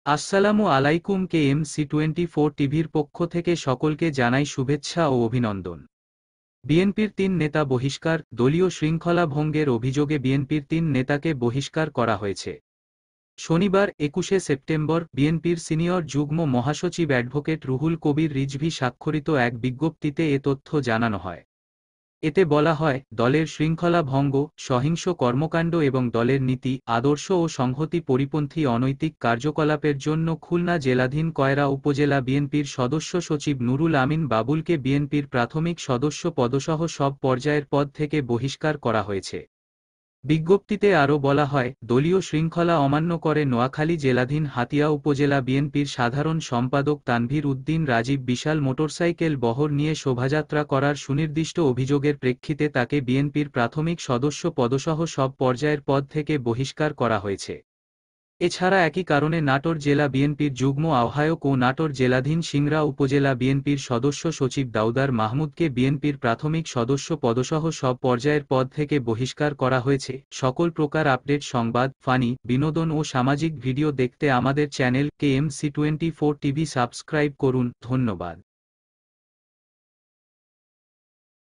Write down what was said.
আসসালামু আলাইকুম। KMC24 টিভির পক্ষ থেকে সকলকে জানাই শুভেচ্ছা ও অভিনন্দন। বিএনপির ৩ নেতা বহিষ্কার। দলীয় শৃঙ্খলা ভঙ্গের অভিযোগে বিএনপির ৩ নেতাকে বহিষ্কার করা হয়েছে। শনিবার ২১শে সেপ্টেম্বর বিএনপির সিনিয়র যুগ্ম মহাসচিব অ্যাডভোকেট রুহুল কবির রিজভী স্বাক্ষরিত এক বিজ্ঞপ্তিতে এ তথ্য জানানো হয়। এতে বলা হয়, দলের শৃঙ্খলা ভঙ্গ, সহিংস কর্মকাণ্ড এবং দলের নীতি, আদর্শ ও সংহতি পরিপন্থী অনৈতিক কার্যকলাপের জন্য খুলনা জেলাধীন কয়রা উপজেলা বিএনপির সদস্য সচিব নুরুল আমিন বাবুলকে বিএনপির প্রাথমিক সদস্য পদসহ সব পর্যায়ের পদ থেকে বহিষ্কার করা হয়েছে। বিজ্ঞপ্তিতে আরও বলা হয়, দলীয় শৃঙ্খলা অমান্য করে নোয়াখালী জেলাধীন হাতিয়া উপজেলা বিএনপির সাধারণ সম্পাদক তানভীর উদ্দিন রাজীব বিশাল মোটরসাইকেল বহর নিয়ে শোভাযাত্রা করার সুনির্দিষ্ট অভিযোগের প্রেক্ষিতে তাকে বিএনপির প্রাথমিক সদস্য পদসহ সব পর্যায়ের পদ থেকে বহিষ্কার করা হয়েছে। এছাড়া একই কারণে নাটোর জেলা বিএনপির যুগ্ম আহ্বায়ক ও নাটোর জেলাধীন সিংড়া উপজেলা বিএনপির সদস্য সচিব দাউদার মাহমুদকে বিএনপির প্রাথমিক সদস্য পদসহ সব পর্যায়ের পদ থেকে বহিষ্কার করা হয়েছে। সকল প্রকার আপডেট, সংবাদ, ফানি, বিনোদন ও সামাজিক ভিডিও দেখতে আমাদের চ্যানেল KMC24 টিভি সাবস্ক্রাইব করুন। ধন্যবাদ।